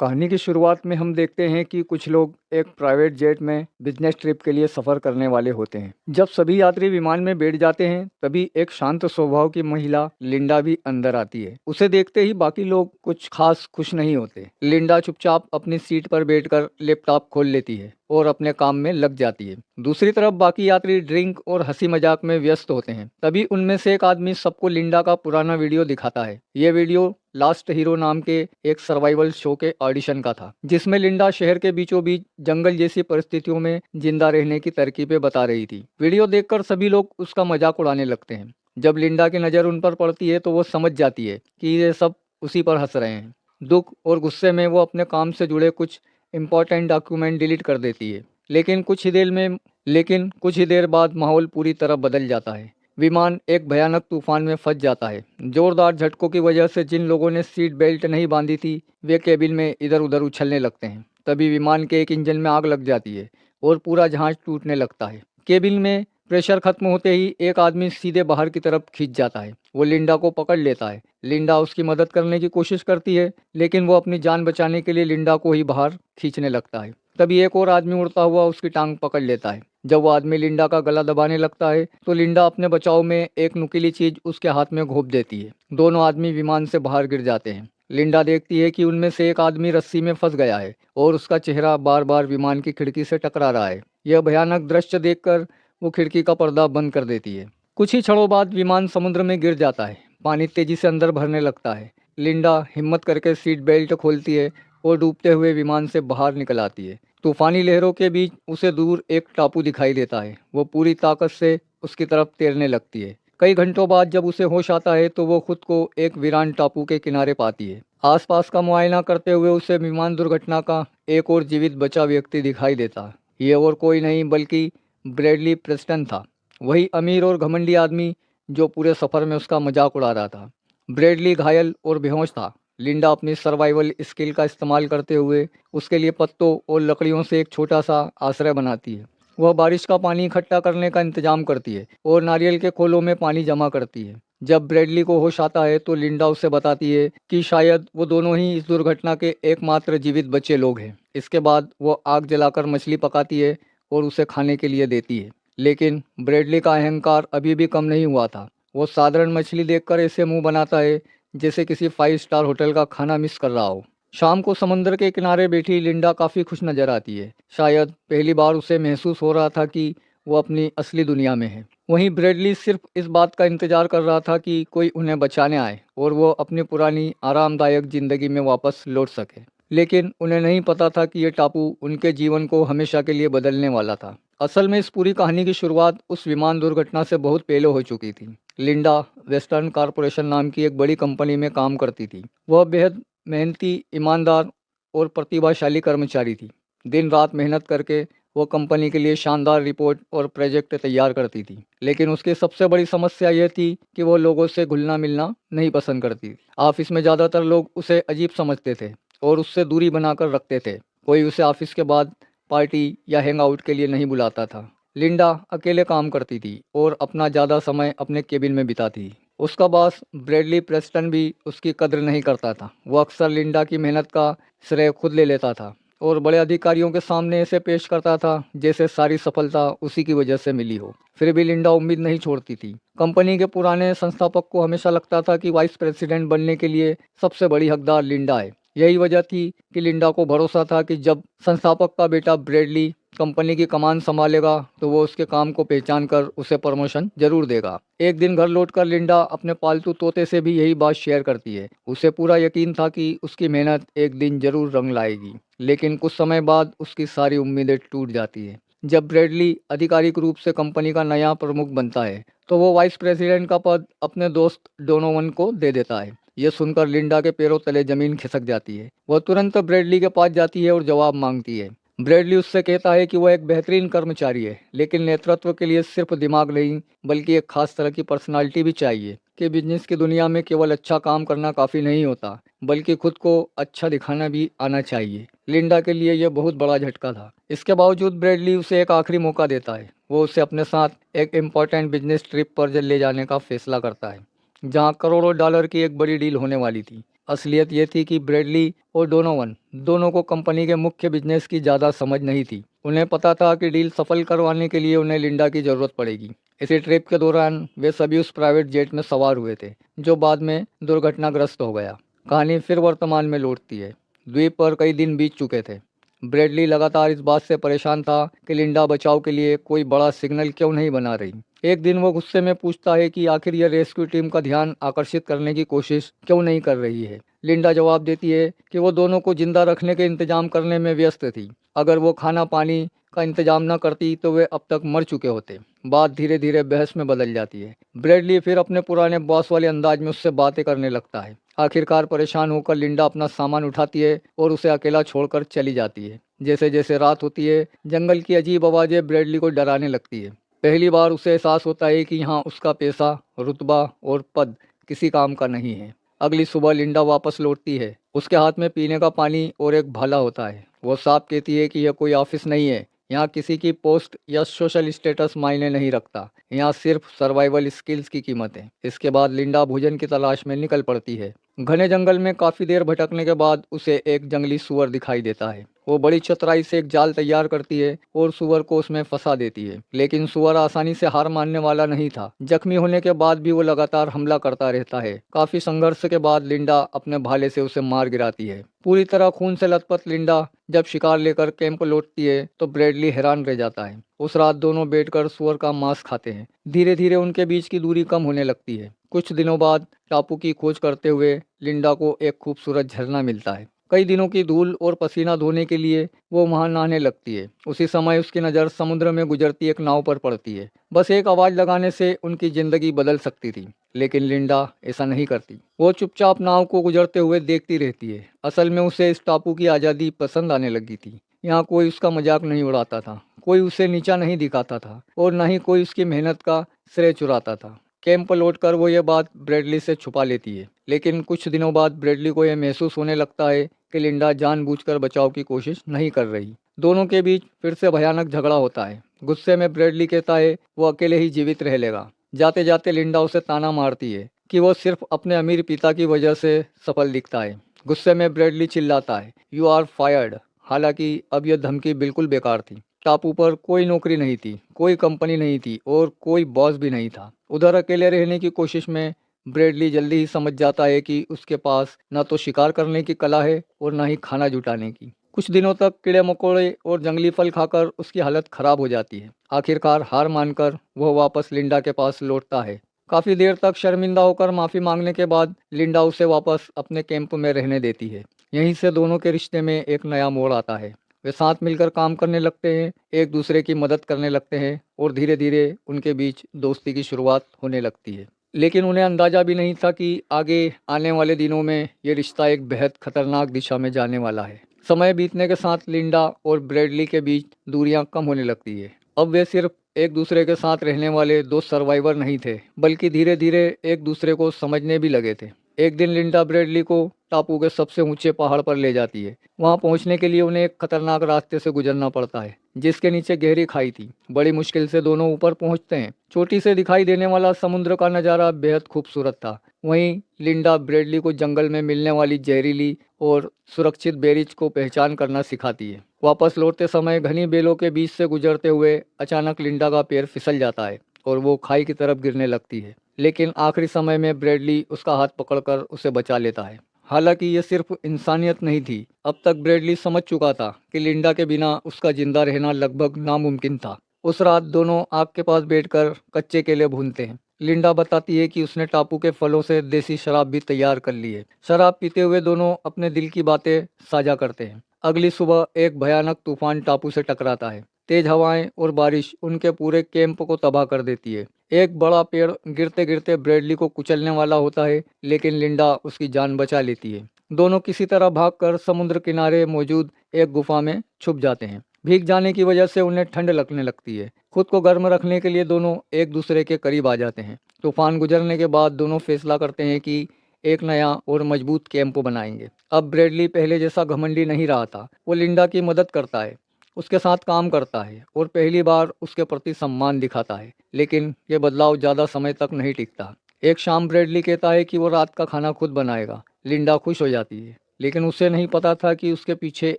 कहानी की शुरुआत में हम देखते हैं कि कुछ लोग एक प्राइवेट जेट में बिजनेस ट्रिप के लिए सफ़र करने वाले होते हैं। जब सभी यात्री विमान में बैठ जाते हैं तभी एक शांत स्वभाव की महिला लिंडा भी अंदर आती है। उसे देखते ही बाकी लोग कुछ खास खुश नहीं होते। लिंडा चुपचाप अपनी सीट पर बैठकर लैपटॉप खोल लेती है और अपने काम में लग जाती है। दूसरी तरफ बाकी यात्री ड्रिंक और हंसी मजाक में व्यस्त होते हैं। तभी उनमें से एक आदमी सबको लिंडा का पुराना वीडियो दिखाता है। ये वीडियो लास्ट हीरो नाम के एक सर्वाइवल शो के ऑडिशन का था, जिसमें लिंडा शहर के बीचों बीच जंगल जैसी परिस्थितियों में जिंदा रहने की तरकीबें बता रही थी। वीडियो देखकर सभी लोग उसका मजाक उड़ाने लगते हैं। जब लिंडा की नज़र उन पर पड़ती है तो वो समझ जाती है कि ये सब उसी पर हंस रहे हैं। दुख और गुस्से में वो अपने काम से जुड़े कुछ इम्पोर्टेंट डॉक्यूमेंट डिलीट कर देती है। लेकिन कुछ ही देर बाद माहौल पूरी तरह बदल जाता है। विमान एक भयानक तूफान में फंस जाता है। जोरदार झटकों की वजह से जिन लोगों ने सीट बेल्ट नहीं बांधी थी वे केबिन में इधर उधर उछलने लगते हैं। तभी विमान के एक इंजन में आग लग जाती है और पूरा जहाज टूटने लगता है। केबिन में प्रेशर खत्म होते ही एक आदमी सीधे बाहर की तरफ खींच जाता है। वो लिंडा को पकड़ लेता है। लिंडा उसकी मदद करने की कोशिश करती है, लेकिन वो अपनी जान बचाने के लिए लिंडा को ही बाहर खींचने लगता है। तभी एक और आदमी उड़ता हुआ उसकी टांग पकड़ लेता है। जब वो आदमी लिंडा का गला दबाने लगता है तो लिंडा अपने बचाव में एक नुकीली चीज उसके हाथ में घोंप देती है। दोनों आदमी विमान से बाहर गिर जाते हैं। लिंडा देखती है कि उनमें से एक आदमी रस्सी में फंस गया है और उसका चेहरा बार बार विमान की खिड़की से टकरा रहा है। यह भयानक दृश्य देखकर वो खिड़की का पर्दा बंद कर देती है। कुछ ही क्षणों बाद विमान समुद्र में गिर जाता है। पानी तेजी से अंदर भरने लगता है। लिंडा हिम्मत करके सीट बेल्ट खोलती है और डूबते हुए विमान से बाहर निकल आती है। तूफानी लहरों के बीच उसे दूर एक टापू दिखाई देता है। वो पूरी ताकत से उसकी तरफ तैरने लगती है। कई घंटों बाद जब उसे होश आता है तो वो खुद को एक वीरान टापू के किनारे पाती है। आसपास का मुआयना करते हुए उसे विमान दुर्घटना का एक और जीवित बचा व्यक्ति दिखाई देता है। ये और कोई नहीं बल्कि ब्रैडली प्रेस्टन था, वही अमीर और घमंडी आदमी जो पूरे सफर में उसका मजाक उड़ा रहा था। ब्रैडली घायल और बेहोश था। लिंडा अपनी सर्वाइवल स्किल का इस्तेमाल करते हुए उसके लिए पत्तों और लकड़ियों से एक छोटा सा आश्रय बनाती है। वह बारिश का पानी इकट्ठा करने का इंतजाम करती है और नारियल के खोलों में पानी जमा करती है। जब ब्रैडली को होश आता है तो लिंडा उसे बताती है कि शायद वो दोनों ही इस दुर्घटना के एकमात्र जीवित बचे लोग हैं। इसके बाद वो आग जलाकर मछली पकाती है और उसे खाने के लिए देती है। लेकिन ब्रैडली का अहंकार अभी भी कम नहीं हुआ था। वो साधारण मछली देखकर ऐसे मुंह बनाता है जैसे किसी 5 स्टार होटल का खाना मिस कर रहा हो। शाम को समुद्र के किनारे बैठी लिंडा काफ़ी खुश नजर आती है। शायद पहली बार उसे महसूस हो रहा था कि वो अपनी असली दुनिया में है। वहीं ब्रैडली सिर्फ इस बात का इंतजार कर रहा था कि कोई उन्हें बचाने आए और वो अपनी पुरानी आरामदायक जिंदगी में वापस लौट सके। लेकिन उन्हें नहीं पता था कि ये टापू उनके जीवन को हमेशा के लिए बदलने वाला था। असल में इस पूरी कहानी की शुरुआत उस विमान दुर्घटना से बहुत पहले हो चुकी थी। लिंडा वेस्टर्न कॉरपोरेशन नाम की एक बड़ी कंपनी में काम करती थी। वह बेहद मेहनती, ईमानदार और प्रतिभाशाली कर्मचारी थी। दिन रात मेहनत करके वो कंपनी के लिए शानदार रिपोर्ट और प्रोजेक्ट तैयार करती थी। लेकिन उसकी सबसे बड़ी समस्या यह थी कि वो लोगों से घुलना मिलना नहीं पसंद करती। ऑफिस में ज़्यादातर लोग उसे अजीब समझते थे और उससे दूरी बनाकर रखते थे। कोई उसे ऑफिस के बाद पार्टी या हैंग आउट के लिए नहीं बुलाता था। लिंडा अकेले काम करती थी और अपना ज़्यादा समय अपने केबिन में बिताती थी। उसका बॉस ब्रैडली प्रेस्टन भी उसकी कद्र नहीं करता था। वो अक्सर लिंडा की मेहनत का श्रेय खुद ले लेता था और बड़े अधिकारियों के सामने ऐसे पेश करता था जैसे सारी सफलता उसी की वजह से मिली हो। फिर भी लिंडा उम्मीद नहीं छोड़ती थी। कंपनी के पुराने संस्थापक को हमेशा लगता था कि वाइस प्रेसिडेंट बनने के लिए सबसे बड़ी हकदार लिंडा है। यही वजह थी कि लिंडा को भरोसा था कि जब संस्थापक का बेटा ब्रैडली कंपनी की कमान संभालेगा तो वो उसके काम को पहचान कर उसे प्रमोशन जरूर देगा। एक दिन घर लौटकर लिंडा अपने पालतू तोते से भी यही बात शेयर करती है। उसे पूरा यकीन था कि उसकी मेहनत एक दिन जरूर रंग लाएगी। लेकिन कुछ समय बाद उसकी सारी उम्मीदें टूट जाती है। जब ब्रैडली आधिकारिक रूप से कंपनी का नया प्रमुख बनता है तो वो वाइस प्रेसिडेंट का पद अपने दोस्त डोनोवन को दे देता है। यह सुनकर लिंडा के पैरों तले जमीन खिसक जाती है। वह तुरंत ब्रैडली के पास जाती है और जवाब मांगती है। ब्रैडली उससे कहता है कि वह एक बेहतरीन कर्मचारी है, लेकिन नेतृत्व के लिए सिर्फ दिमाग नहीं बल्कि एक खास तरह की पर्सनालिटी भी चाहिए। कि बिजनेस की दुनिया में केवल अच्छा काम करना काफ़ी नहीं होता, बल्कि खुद को अच्छा दिखाना भी आना चाहिए। लिंडा के लिए यह बहुत बड़ा झटका था। इसके बावजूद ब्रैडली उसे एक आखिरी मौका देता है। वो उसे अपने साथ एक इम्पॉर्टेंट बिजनेस ट्रिप पर ले जाने का फैसला करता है, जहाँ करोड़ों डॉलर की एक बड़ी डील होने वाली थी। असलियत ये थी कि ब्रैडली और डोनोवन दोनों को कंपनी के मुख्य बिजनेस की ज़्यादा समझ नहीं थी। उन्हें पता था कि डील सफल करवाने के लिए उन्हें लिंडा की ज़रूरत पड़ेगी। इसी ट्रिप के दौरान वे सभी उस प्राइवेट जेट में सवार हुए थे, जो बाद में दुर्घटनाग्रस्त हो गया। कहानी फिर वर्तमान में लौटती है। द्वीप पर कई दिन बीत चुके थे। ब्रैडली लगातार इस बात से परेशान था कि लिंडा बचाव के लिए कोई बड़ा सिग्नल क्यों नहीं बना रही। एक दिन वो गुस्से में पूछता है कि आखिर यह रेस्क्यू टीम का ध्यान आकर्षित करने की कोशिश क्यों नहीं कर रही है। लिंडा जवाब देती है कि वो दोनों को जिंदा रखने के इंतजाम करने में व्यस्त थी। अगर वो खाना पानी का इंतजाम न करती तो वे अब तक मर चुके होते। बात धीरे धीरे बहस में बदल जाती है। ब्रैडली फिर अपने पुराने बॉस वाले अंदाज में उससे बातें करने लगता है। आखिरकार परेशान होकर लिंडा अपना सामान उठाती है और उसे अकेला छोड़कर चली जाती है। जैसे जैसे रात होती है, जंगल की अजीब आवाज़ें ब्रैडली को डराने लगती है। पहली बार उसे एहसास होता है कि यहाँ उसका पैसा, रुतबा और पद किसी काम का नहीं है। अगली सुबह लिंडा वापस लौटती है। उसके हाथ में पीने का पानी और एक भाला होता है। वो साफ कहती है कि यह कोई ऑफिस नहीं है। यहाँ किसी की पोस्ट या सोशल स्टेटस मायने नहीं रखता। यहाँ सिर्फ सर्वाइवल स्किल्स की कीमत है। इसके बाद लिंडा भोजन की तलाश में निकल पड़ती है। घने जंगल में काफी देर भटकने के बाद उसे एक जंगली सुअर दिखाई देता है। वो बड़ी चतुराई से एक जाल तैयार करती है और सुअर को उसमें फंसा देती है। लेकिन सुअर आसानी से हार मानने वाला नहीं था। जख्मी होने के बाद भी वो लगातार हमला करता रहता है। काफी संघर्ष के बाद लिंडा अपने भाले से उसे मार गिराती है। पूरी तरह खून से लथपथ लिंडा जब शिकार लेकर कैंप लौटती है तो ब्रैडली हैरान रह जाता है। उस रात दोनों बैठकर सुअर का मांस खाते हैं। धीरे धीरे उनके बीच की दूरी कम होने लगती है। कुछ दिनों बाद टापू की खोज करते हुए लिंडा को एक खूबसूरत झरना मिलता है। कई दिनों की धूल और पसीना धोने के लिए वो वहां नहाने लगती है। उसी समय उसकी नज़र समुद्र में गुजरती एक नाव पर पड़ती है। बस एक आवाज़ लगाने से उनकी जिंदगी बदल सकती थी, लेकिन लिंडा ऐसा नहीं करती। वो चुपचाप नाव को गुजरते हुए देखती रहती है। असल में उसे इस टापू की आज़ादी पसंद आने लगी थी। यहाँ कोई उसका मजाक नहीं उड़ाता था, कोई उसे नीचा नहीं दिखाता था और न ही कोई उसकी मेहनत का श्रेय चुराता था। कैंप लौटकर वो ये बात ब्रैडली से छुपा लेती है, लेकिन कुछ दिनों बाद ब्रैडली को यह महसूस होने लगता है कि लिंडा जानबूझकर बचाव की कोशिश नहीं कर रही। दोनों के बीच फिर से भयानक झगड़ा होता है। गुस्से में ब्रैडली कहता है वो अकेले ही जीवित रह लेगा। जाते जाते लिंडा उसे ताना मारती है कि वो सिर्फ अपने अमीर पिता की वजह से सफल दिखता है। गुस्से में ब्रैडली चिल्लाता है, यू आर फायर्ड। हालांकि अब यह धमकी बिल्कुल बेकार थी। टापू पर कोई नौकरी नहीं थी, कोई कंपनी नहीं थी और कोई बॉस भी नहीं था। उधर अकेले रहने की कोशिश में ब्रैडली जल्दी ही समझ जाता है कि उसके पास न तो शिकार करने की कला है और न ही खाना जुटाने की। कुछ दिनों तक कीड़े मकोड़े और जंगली फल खाकर उसकी हालत खराब हो जाती है। आखिरकार हार मानकर वह वापस लिंडा के पास लौटता है। काफी देर तक शर्मिंदा होकर माफी मांगने के बाद लिंडा उसे वापस अपने कैंप में रहने देती है। यहीं से दोनों के रिश्ते में एक नया मोड़ आता है। वे साथ मिलकर काम करने लगते हैं, एक दूसरे की मदद करने लगते हैं और धीरे धीरे उनके बीच दोस्ती की शुरुआत होने लगती है। लेकिन उन्हें अंदाजा भी नहीं था कि आगे आने वाले दिनों में ये रिश्ता एक बेहद खतरनाक दिशा में जाने वाला है। समय बीतने के साथ लिंडा और ब्रैडली के बीच दूरियां कम होने लगती है। अब वे सिर्फ एक दूसरे के साथ रहने वाले दो सर्वाइवर नहीं थे, बल्कि धीरे धीरे एक दूसरे को समझने भी लगे थे। एक दिन लिंडा ब्रैडली को टापू के सबसे ऊंचे पहाड़ पर ले जाती है। वहां पहुंचने के लिए उन्हें एक खतरनाक रास्ते से गुजरना पड़ता है, जिसके नीचे गहरी खाई थी। बड़ी मुश्किल से दोनों ऊपर पहुंचते हैं। चोटी से दिखाई देने वाला समुद्र का नज़ारा बेहद खूबसूरत था। वहीं लिंडा ब्रैडली को जंगल में मिलने वाली जहरीली और सुरक्षित बेरीज को पहचान करना सिखाती है। वापस लौटते समय घनी बेलों के बीच से गुजरते हुए अचानक लिंडा का पैर फिसल जाता है और वो खाई की तरफ गिरने लगती है। लेकिन आखिरी समय में ब्रैडली उसका हाथ पकड़कर उसे बचा लेता है। हालांकि ये सिर्फ इंसानियत नहीं थी। अब तक ब्रैडली समझ चुका था कि लिंडा के बिना उसका जिंदा रहना लगभग नामुमकिन था। उस रात दोनों आग के पास बैठकर कच्चे केले भूनते हैं। लिंडा बताती है कि उसने टापू के फलों से देसी शराब भी तैयार कर ली है। शराब पीते हुए दोनों अपने दिल की बातें साझा करते हैं। अगली सुबह एक भयानक तूफान टापू से टकराता है। तेज हवाएं और बारिश उनके पूरे कैंप को तबाह कर देती है। एक बड़ा पेड़ गिरते गिरते ब्रैडली को कुचलने वाला होता है, लेकिन लिंडा उसकी जान बचा लेती है। दोनों किसी तरह भागकर समुद्र किनारे मौजूद एक गुफा में छुप जाते हैं। भीग जाने की वजह से उन्हें ठंड लगने लगती है। खुद को गर्म रखने के लिए दोनों एक दूसरे के करीब आ जाते हैं। तूफान गुजरने के बाद दोनों फैसला करते हैं कि एक नया और मजबूत कैंप बनाएंगे। अब ब्रैडली पहले जैसा घमंडी नहीं रहा था। वो लिंडा की मदद करता है, उसके साथ काम करता है और पहली बार उसके प्रति सम्मान दिखाता है। लेकिन ये बदलाव ज़्यादा समय तक नहीं टिकता। एक शाम ब्रैडली कहता है कि वो रात का खाना खुद बनाएगा। लिंडा खुश हो जाती है, लेकिन उसे नहीं पता था कि उसके पीछे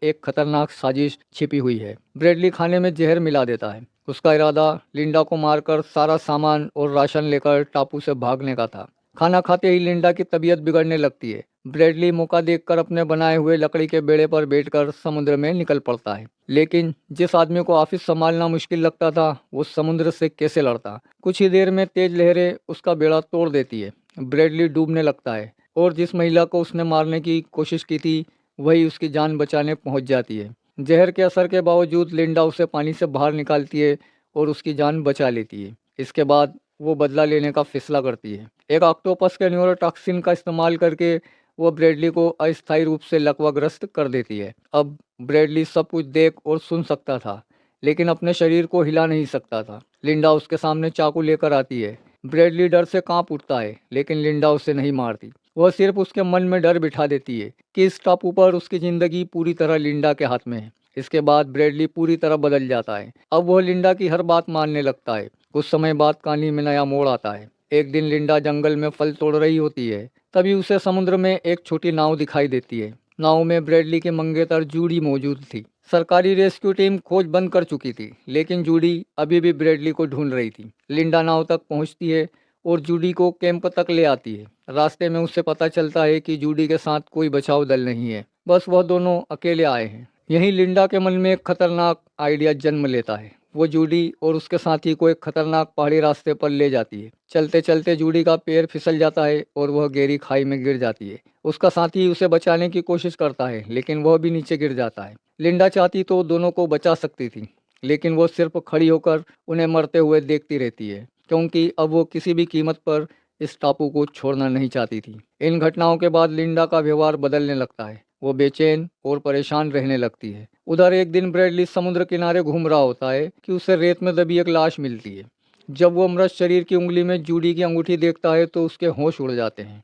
एक खतरनाक साजिश छिपी हुई है। ब्रैडली खाने में जहर मिला देता है। उसका इरादा लिंडा को मारकर सारा सामान और राशन लेकर टापू से भागने का था। खाना खाते ही लिंडा की तबीयत बिगड़ने लगती है। ब्रैडली मौका देखकर अपने बनाए हुए लकड़ी के बेड़े पर बैठकर समुद्र में निकल पड़ता है। लेकिन जिस आदमी को ऑफिस संभालना मुश्किल लगता था, वो समुद्र से कैसे लड़ता। कुछ ही देर में तेज लहरें उसका बेड़ा तोड़ देती है। ब्रैडली डूबने लगता है और जिस महिला को उसने मारने की कोशिश की थी, वही उसकी जान बचाने पहुंच जाती है। जहर के असर के बावजूद लिंडा उसे पानी से बाहर निकालती है और उसकी जान बचा लेती है। इसके बाद वो बदला लेने का फैसला करती है। एक ऑक्टोपस के न्यूरोटॉक्सिन का इस्तेमाल करके वो ब्रैडली को अस्थायी रूप से लकवाग्रस्त कर देती है। अब ब्रैडली सब कुछ देख और सुन सकता था, लेकिन अपने शरीर को हिला नहीं सकता था। लिंडा उसके सामने चाकू लेकर आती है। ब्रैडली डर से कांप उठता है, लेकिन लिंडा उसे नहीं मारती। वह सिर्फ उसके मन में डर बिठा देती है कि इस टापू पर उसकी जिंदगी पूरी तरह लिंडा के हाथ में है। इसके बाद ब्रैडली पूरी तरह बदल जाता है। अब वह लिंडा की हर बात मानने लगता है। कुछ समय बाद कहानी में नया मोड़ आता है। एक दिन लिंडा जंगल में फल तोड़ रही होती है, तभी उसे समुद्र में एक छोटी नाव दिखाई देती है। नाव में ब्रैडली की मंगेतर जूडी मौजूद थी। सरकारी रेस्क्यू टीम खोज बंद कर चुकी थी, लेकिन जूडी अभी भी ब्रैडली को ढूंढ रही थी। लिंडा नाव तक पहुंचती है और जूडी को कैंप तक ले आती है। रास्ते में उससे पता चलता है कि जूडी के साथ कोई बचाव दल नहीं है, बस वह दोनों अकेले आए हैं। यहीं लिंडा के मन में एक खतरनाक आइडिया जन्म लेता है। वो जूडी और उसके साथी को एक खतरनाक पहाड़ी रास्ते पर ले जाती है। चलते चलते जूडी का पैर फिसल जाता है और वह गहरी खाई में गिर जाती है। उसका साथी उसे बचाने की कोशिश करता है, लेकिन वह भी नीचे गिर जाता है। लिंडा चाहती तो दोनों को बचा सकती थी, लेकिन वो सिर्फ खड़ी होकर उन्हें मरते हुए देखती रहती है, क्योंकि अब वो किसी भी कीमत पर इस टापू को छोड़ना नहीं चाहती थी। इन घटनाओं के बाद लिंडा का व्यवहार बदलने लगता है। वो बेचैन और परेशान रहने लगती है। उधर एक दिन ब्रैडली समुद्र किनारे घूम रहा होता है कि उसे रेत में दबी एक लाश मिलती है। जब वो मृत शरीर की उंगली में जूडी की अंगूठी देखता है तो उसके होश उड़ जाते हैं।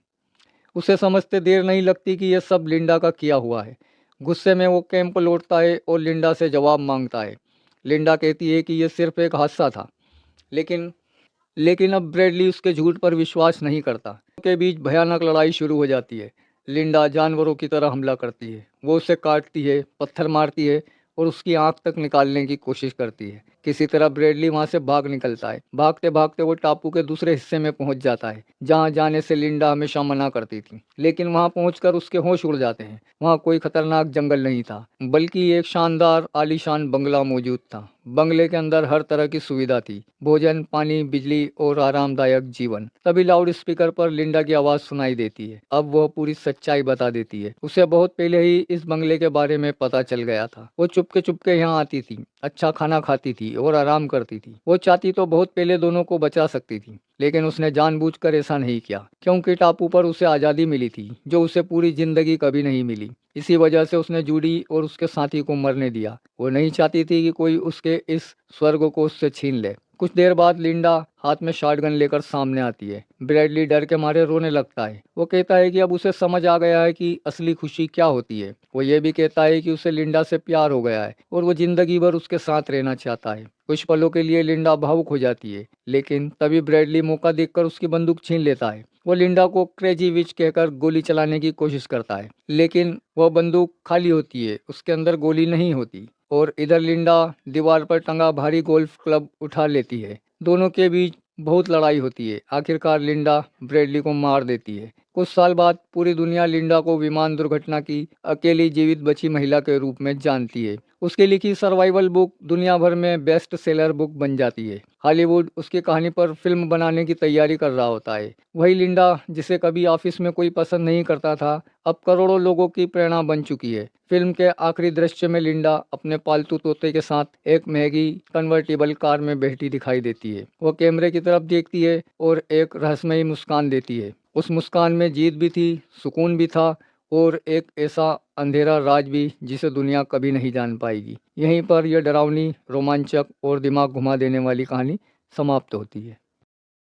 उसे समझते देर नहीं लगती कि यह सब लिंडा का किया हुआ है। गुस्से में वो कैंप लौटता है और लिंडा से जवाब मांगता है। लिंडा कहती है कि यह सिर्फ एक हादसा था, लेकिन अब ब्रैडली उसके झूठ पर विश्वास नहीं करता। के बीच भयानक लड़ाई शुरू हो जाती है। लिंडा जानवरों की तरह हमला करती है। वो उसे काटती है, पत्थर मारती है और उसकी आंख तक निकालने की कोशिश करती है। किसी तरह ब्रैडली वहां से भाग निकलता है। भागते भागते वो टापू के दूसरे हिस्से में पहुंच जाता है, जहां जाने से लिंडा हमेशा मना करती थी। लेकिन वहां पहुंचकर उसके होश उड़ जाते हैं। वहां कोई खतरनाक जंगल नहीं था, बल्कि एक शानदार आलीशान बंगला मौजूद था। बंगले के अंदर हर तरह की सुविधा थी, भोजन, पानी, बिजली और आरामदायक जीवन। तभी लाउड स्पीकर पर लिंडा की आवाज सुनाई देती है। अब वह पूरी सच्चाई बता देती है। उसे बहुत पहले ही इस बंगले के बारे में पता चल गया था। वो चुपके चुपके यहाँ आती थी, अच्छा खाना खाती थी और आराम करती थी। वो चाहती तो बहुत पहले दोनों को बचा सकती थी, लेकिन उसने जानबूझकर ऐसा नहीं किया, क्योंकि टापू पर उसे आज़ादी मिली थी, जो उसे पूरी जिंदगी कभी नहीं मिली। इसी वजह से उसने जूडी और उसके साथी को मरने दिया। वो नहीं चाहती थी कि कोई उसके इस स्वर्ग को उससे छीन ले। कुछ देर बाद लिंडा हाथ में शॉटगन लेकर सामने आती है। ब्रैडली डर के मारे रोने लगता है। वो कहता है कि अब उसे समझ आ गया है कि असली खुशी क्या होती है। वो ये भी कहता है कि उसे लिंडा से प्यार हो गया है और वो जिंदगी भर उसके साथ रहना चाहता है। कुछ पलों के लिए लिंडा भावुक हो जाती है, लेकिन तभी ब्रैडली मौका देखकर उसकी बंदूक छीन लेता है। वो लिंडा को क्रेजी विच कहकर गोली चलाने की कोशिश करता है, लेकिन वह बंदूक खाली होती है, उसके अंदर गोली नहीं होती। और इधर लिंडा दीवार पर टंगा भारी गोल्फ क्लब उठा लेती है। दोनों के बीच बहुत लड़ाई होती है। आखिरकार लिंडा ब्रैडली को मार देती है। कुछ साल बाद पूरी दुनिया लिंडा को विमान दुर्घटना की अकेली जीवित बची महिला के रूप में जानती है। उसकी लिखी सर्वाइवल बुक दुनिया भर में बेस्ट सेलर बुक बन जाती है। हॉलीवुड उसकी कहानी पर फिल्म बनाने की तैयारी कर रहा होता है। वही लिंडा जिसे कभी ऑफिस में कोई पसंद नहीं करता था, अब करोड़ों लोगों की प्रेरणा बन चुकी है। फिल्म के आखिरी दृश्य में लिंडा अपने पालतू तोते के साथ एक महंगी कन्वर्टेबल कार में बैठी दिखाई देती है। वो कैमरे की तरफ देखती है और एक रहस्यमयी मुस्कान देती है। उस मुस्कान में जीत भी थी, सुकून भी था और एक ऐसा अंधेरा राज भी जिसे दुनिया कभी नहीं जान पाएगी। यहीं पर यह डरावनी, रोमांचक और दिमाग घुमा देने वाली कहानी समाप्त होती है।